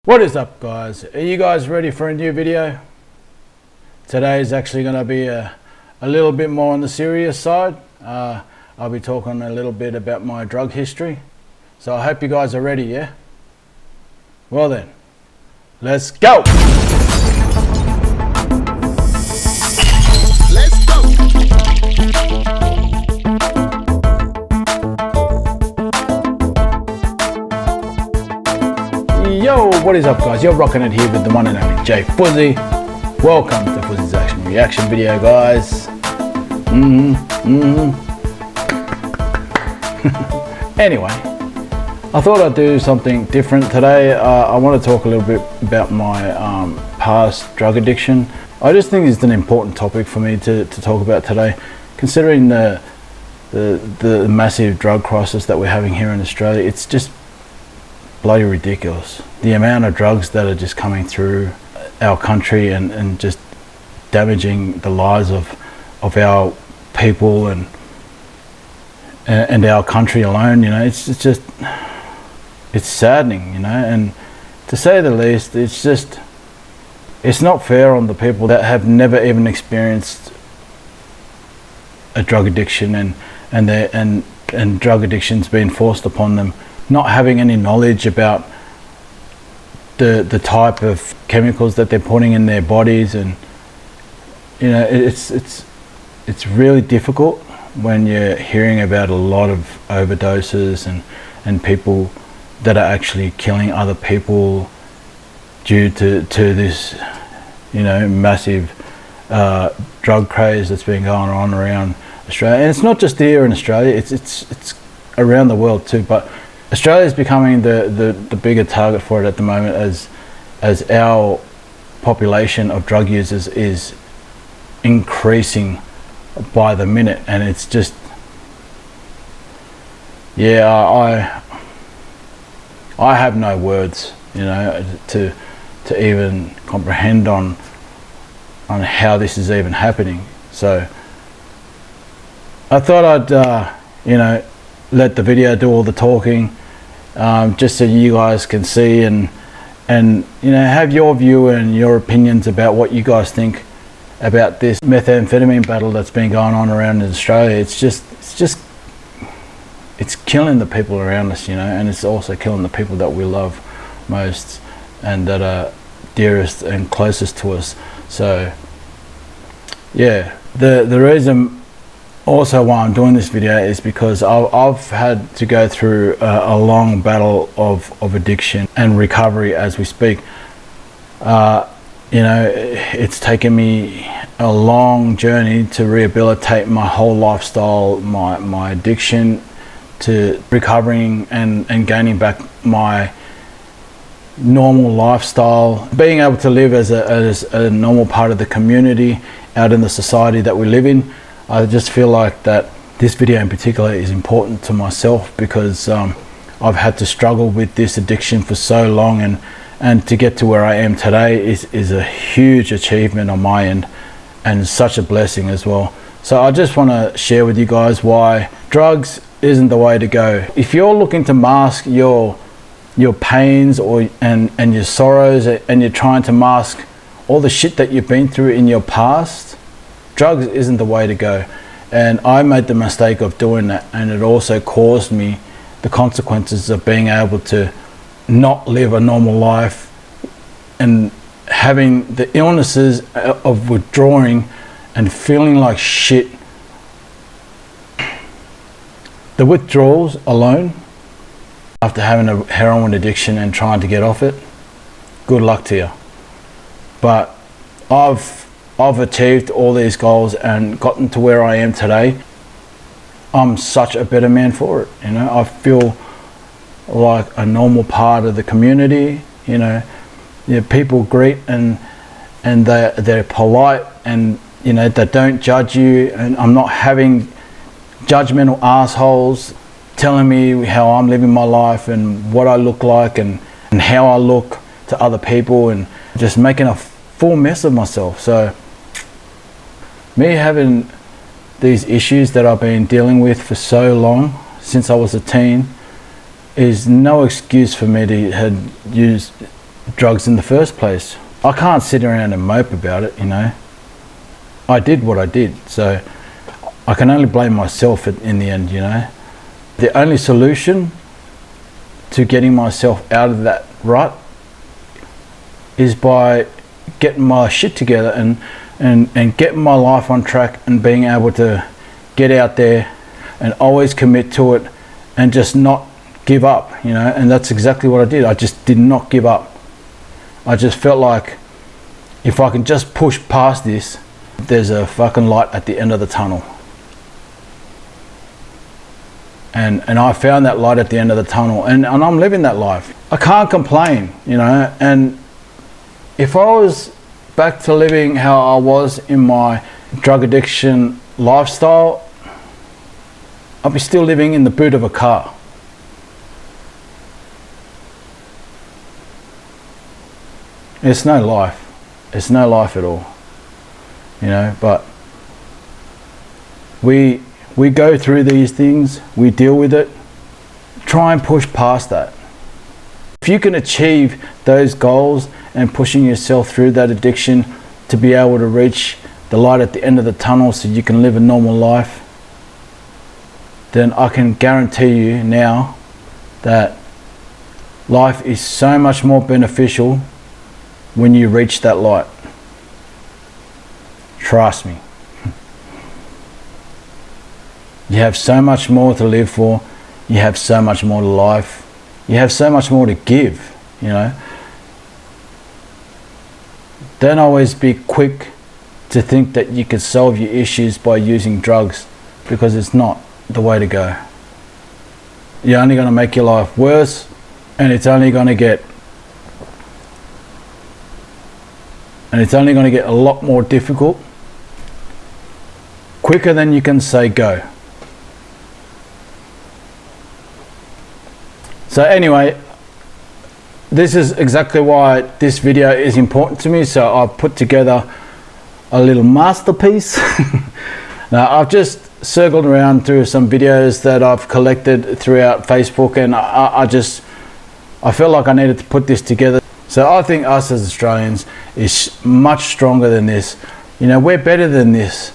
What is up, guys? Are you guys ready for a new video? Today is actually going to be a little bit more on the serious side. I'll be talking a little bit about my drug history. So I hope you guys are ready, yeah? Well then, let's go! Let's go! Yo, what is up, guys? You're rocking it here with the one and only Jay Fuzzy. Welcome to Fuzzy's Action Reaction video, guys. Anyway, I thought I'd do something different today. I want to talk a little bit about my past drug addiction. I just think it's an important topic for me to talk about today, considering the massive drug crisis that we're having here in Australia. It's just bloody ridiculous, the amount of drugs that are just coming through our country and just damaging the lives of our people and our country alone. You know, it's saddening, you know, and to say the least, it's not fair on the people that have never even experienced a drug addiction and drug addiction's been forced upon them, not having any knowledge about the type of chemicals that they're putting in their bodies. And you know, it's really difficult when you're hearing about a lot of overdoses and people that are actually killing other people due to this, you know, massive drug craze that's been going on around Australia. And it's not just here in Australia, it's around the world too, but Australia is becoming the bigger target for it at the moment, as our population of drug users is increasing by the minute. And it's just, yeah, I have no words, you know, to even comprehend on how this is even happening. So I thought I'd you know, let the video do all the talking, just so you guys can see and you know, have your view and your opinions about what you guys think about this methamphetamine battle that's been going on around in Australia. It's killing the people around us, you know, and it's also killing the people that we love most and that are dearest and closest to us. So yeah, the reason also why I'm doing this video is because I've had to go through a long battle of addiction and recovery as we speak. You know, it's taken me a long journey to rehabilitate my whole lifestyle, my addiction, to recovering and gaining back my normal lifestyle, being able to live as a normal part of the community out in the society that we live in. I just feel like that this video in particular is important to myself because I've had to struggle with this addiction for so long, and to get to where I am today is a huge achievement on my end and such a blessing as well. So I just want to share with you guys why drugs isn't the way to go. If you're looking to mask your pains and your sorrows, and you're trying to mask all the shit that you've been through in your past, drugs isn't the way to go. And I made the mistake of doing that, and it also caused me the consequences of being able to not live a normal life and having the illnesses of withdrawing and feeling like shit. The withdrawals alone, after having a heroin addiction and trying to get off it, good luck to you. But I've achieved all these goals and gotten to where I am today. I'm such a better man for it, you know. I feel like a normal part of the community, you know. People greet and they're polite, and you know, they don't judge you, and I'm not having judgmental assholes telling me how I'm living my life and what I look like and how I look to other people, and just making a full mess of myself. So me having these issues that I've been dealing with for so long, since I was a teen, is no excuse for me to use drugs in the first place. I can't sit around and mope about it, you know. I did what I did, so I can only blame myself in the end, you know. The only solution to getting myself out of that rut is by getting my shit together and getting my life on track and being able to get out there and always commit to it and just not give up, you know. And that's exactly what I did. I just did not give up. I just felt like if I can just push past this, there's a fucking light at the end of the tunnel. And I found that light at the end of the tunnel, and I'm living that life. I can't complain, you know. And if I was back to living how I was in my drug addiction lifestyle, I'd be still living in the boot of a car. It's no life. It's no life at all, you know. But we go through these things, we deal with it, try and push past that. If you can achieve those goals and pushing yourself through that addiction to be able to reach the light at the end of the tunnel so you can live a normal life, then I can guarantee you now that life is so much more beneficial when you reach that light. Trust me. You have so much more to live for. You have so much more to life. You have so much more to give, you know. Don't always be quick to think that you can solve your issues by using drugs, because it's not the way to go. You're only going to make your life worse, and it's only going to get a lot more difficult quicker than you can say go. So anyway, this is exactly why this video is important to me. So I've put together a little masterpiece. Now I've just circled around through some videos that I've collected throughout Facebook, and I felt like I needed to put this together. So I think us as Australians is much stronger than this. You know, we're better than this.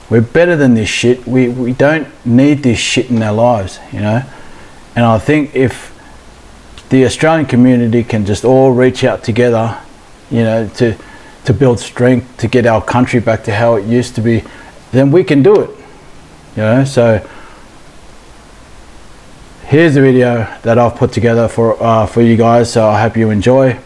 We're better than this shit. We don't need this shit in our lives, you know. And I think if the Australian community can just all reach out together, you know, to build strength, to get our country back to how it used to be, then we can do it, you know. So here's the video that I've put together for you guys, so I hope you enjoy.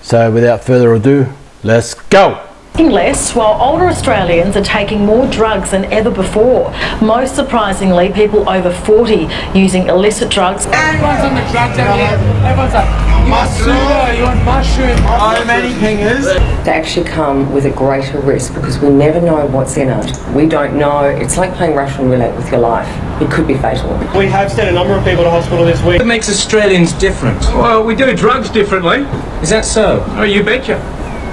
So without further ado, let's go. Less, while older Australians are taking more drugs than ever before. Most surprisingly, people over 40 using illicit drugs. Everyone's on the drugs over here. Everyone's like, mushroom, you want mushroom? So many pingers. They actually come with a greater risk because we never know what's in it. We don't know. It's like playing Russian roulette with your life. It could be fatal. We have sent a number of people to hospital this week. What makes Australians different? Well, we do drugs differently. Is that so? Oh, you betcha.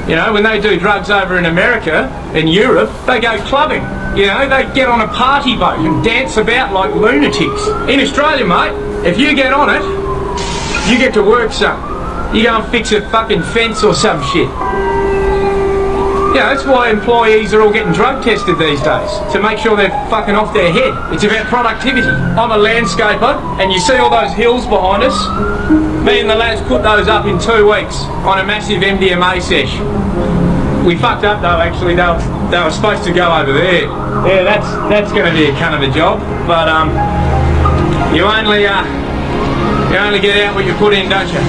You know, when they do drugs over in America, in Europe, they go clubbing. You know, they get on a party boat and dance about like lunatics. In Australia, mate, if you get on it, you get to work some. You go and fix a fucking fence or some shit. Yeah, that's why employees are all getting drug tested these days, to make sure they're fucking off their head. It's about productivity. I'm a landscaper, and you see all those hills behind us? Me and the lads put those up in 2 weeks on a massive MDMA sesh. We fucked up though, actually. They were supposed to go over there. Yeah, that's going to be a kind of a job, but you only get out what you put in, don't you?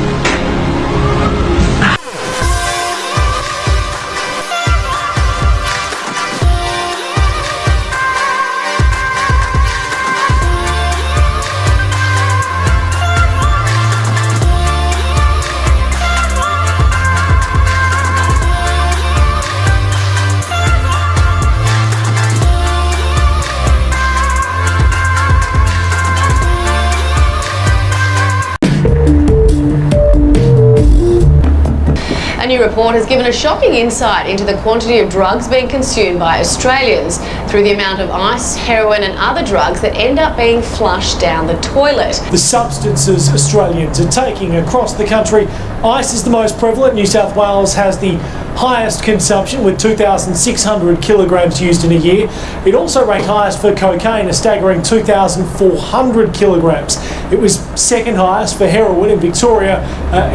A new report has given a shocking insight into the quantity of drugs being consumed by Australians through the amount of ice, heroin and other drugs that end up being flushed down the toilet. The substances Australians are taking across the country Ice is the most prevalent. New South Wales has the highest consumption with 2,600 kilograms used in a year. It also ranked highest for cocaine, a staggering 2,400 kilograms. It was second highest for heroin in Victoria.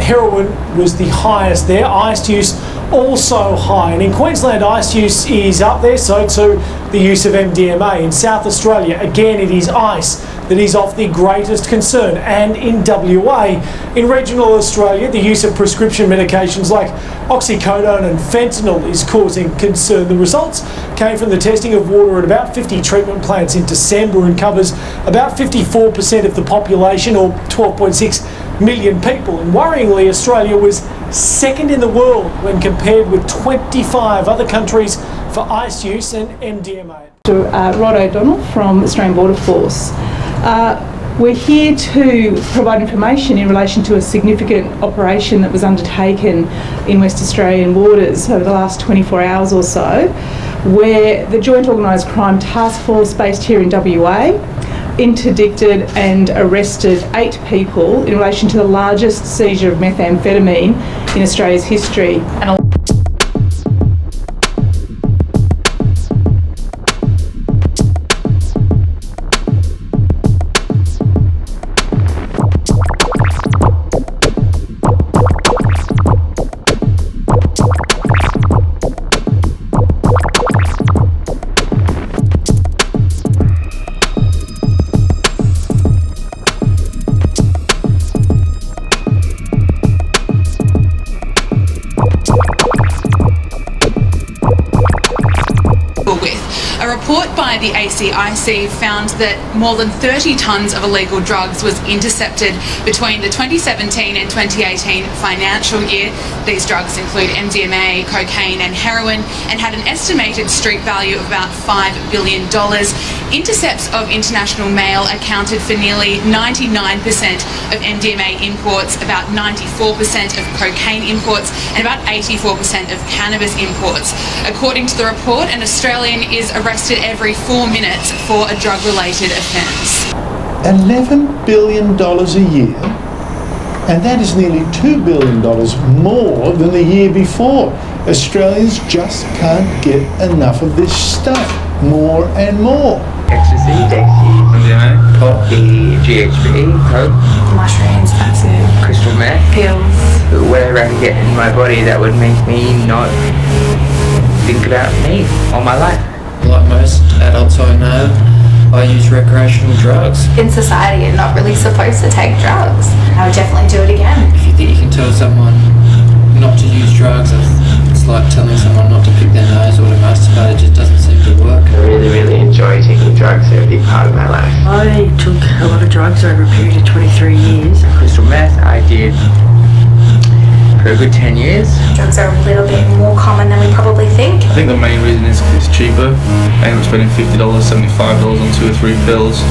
Heroin was the highest there. Ice use also high. And in Queensland, ice use is up there, so too the use of MDMA. In South Australia, again, it is ice that is of the greatest concern. And in WA, in regional Australia, the use of prescription medications like oxycodone and fentanyl is causing concern. The results came from the testing of water at about 50 treatment plants in December and covers about 54% of the population, or 12.6 million people. And worryingly, Australia was second in the world when compared with 25 other countries for ice use and MDMA. Rod O'Donnell from Australian Border Force. We're here to provide information in relation to a significant operation that was undertaken in West Australian waters over the last 24 hours or so, where the Joint Organised Crime Task Force based here in WA interdicted and arrested 8 people in relation to the largest seizure of methamphetamine in Australia's history. A report by the ACIC found that more than 30 tonnes of illegal drugs was intercepted between the 2017 and 2018 financial year. These drugs include MDMA, cocaine and heroin, and had an estimated street value of about $5 billion. Intercepts of international mail accounted for nearly 99% of MDMA imports, about 94% of cocaine imports, and about 84% of cannabis imports. According to the report, an Australian is arrested every 4 minutes for a drug-related offence. $11 billion a year, and that is nearly $2 billion more than the year before. Australians just can't get enough of this stuff, more and more. Ecstasy, MDMA, pot, GHB, coke, mushrooms, acid, crystal meth, pills, whatever I can get in my body that would make me not think about me all my life. Like most adults I know, I use recreational drugs. In society, you're not really supposed to take drugs. I would definitely do it again. If you think you can tell someone not to use drugs, it's like telling someone not to pick their nose or to masturbate. It just doesn't seem to work. I really enjoy taking drugs. They're a big part of my life. I took a lot of drugs over a period of 23 years. Crystal meth, I did for a good 10 years. Drugs are a little bit more common than we probably think. I think the main reason is it's cheaper. I end up spending $50, $75 on 2 or 3 pills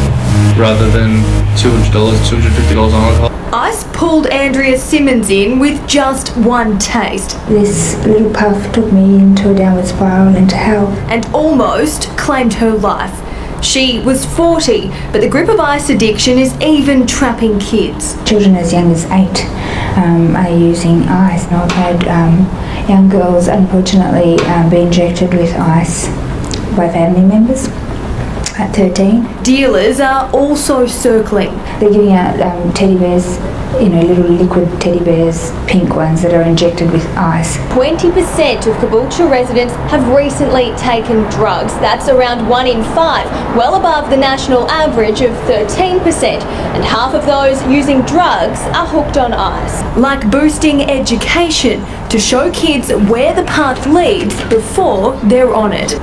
rather than $200, $250 on alcohol. Ice pulled Andrea Simmons in with just one taste. This little puff took me into a downward spiral into hell. And almost claimed her life. She was 40, but the grip of ice addiction is even trapping kids. Children as young as 8 are using ice. And I've had young girls, unfortunately, be injected with ice by family members at 13. Dealers are also circling. They're giving out teddy bears, little liquid teddy bears, pink ones that are injected with ice. 20% of Caboolture residents have recently taken drugs. That's around 1 in 5, well above the national average of 13%. And half of those using drugs are hooked on ice. Like boosting education to show kids where the path leads before they're on it.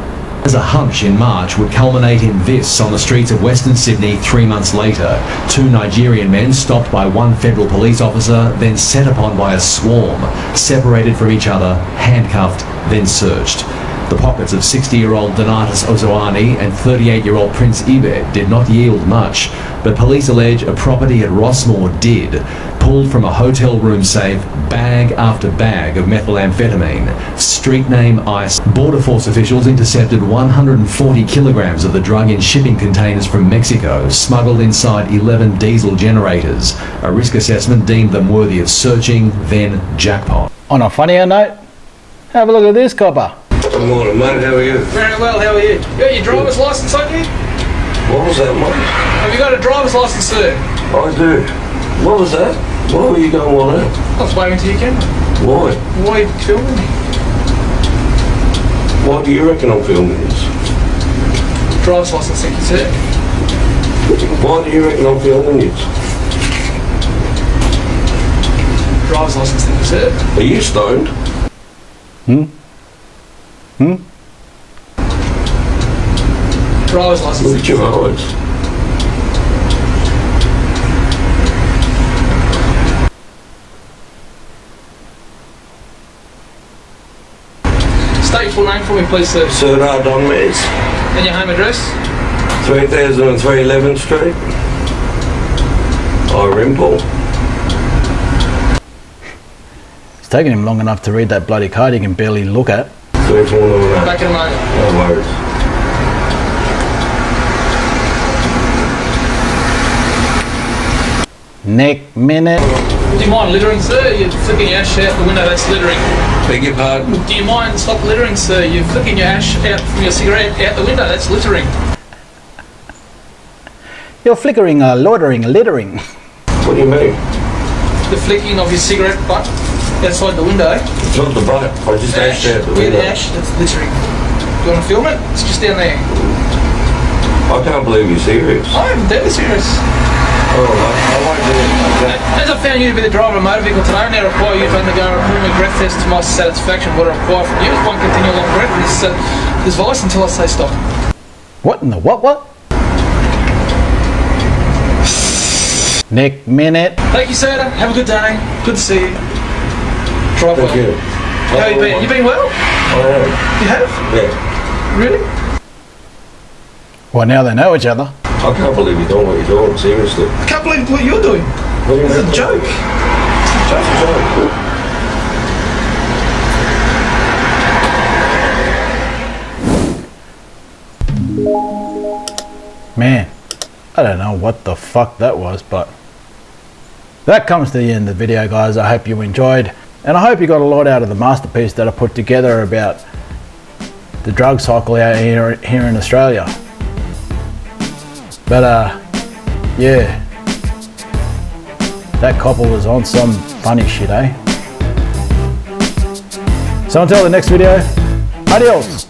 As a hunch in March would culminate in this on the streets of Western Sydney 3 months later. 2 Nigerian men stopped by 1 federal police officer, then set upon by a swarm, separated from each other, handcuffed, then searched. The pockets of 60-year-old Donatus Ozoani and 38-year-old Prince Ibe did not yield much, but police allege a property at Rossmore did. pulled from a hotel room safe bag after bag of methamphetamine, street name ice. Border Force officials intercepted 140 kilograms of the drug in shipping containers from Mexico, smuggled inside 11 diesel generators. A risk assessment deemed them worthy of searching, then jackpot. On a funnier note, have a look at this copper. Good morning, mate. How are you? Very well, how are you? You got your driver's licence on you? What was that, mate? Have you got a driver's licence, sir? I do. What was that? Why were you going on that? I was waving to your camera. Why? Why are you filming me? Why do you reckon I'm filming this? Driver's licence, thank you, sir. Why do you reckon I'm filming this? Driver's licence, thank you, sir. Are you stoned? Driver's licence. Look at your eyes. State your full name for me, please, sir. Serdar Donmez. And your home address? 3003 11th Street. Irimple. It's taken him long enough to read that bloody card he can barely look at. 3498. Back in a moment. No worries. Neck minute. Do you mind littering, sir? You're flicking your ash out the window, that's littering. Beg your pardon? Do you mind stop littering, sir? You're flicking your ash out from your cigarette out the window, that's littering. You're flickering, loitering, littering. What do you mean? The flicking of your cigarette butt outside the window. It's not the butt. I just ashed out the window. Yeah, the ash, that's littering. Do you want to film it? It's just down there. I can't believe you're serious. I am deadly serious. Oh, I won't do it. As I found you to be the driver of a motor vehicle today, I now require you to undergo a preliminary breath test to my satisfaction. What I require from you is one continual long breath in this voice until I say stop. What in the what? Neck minute. Thank you, sir. Have a good day. Good to see you. Drive well. Thank you. How you been? You been well? I am. You have? Yeah. Really? Well, now they know each other. I can't believe you're doing what you're doing, seriously. I can't believe what you're doing. What do you It's mean? a joke. It's a joke. Man, I don't know what the fuck that was, but that comes to the end of the video, guys. I hope you enjoyed, and I hope you got a lot out of the masterpiece that I put together about the drug cycle out here in Australia. But yeah, that copper was on some funny shit, eh? So until the next video, adios.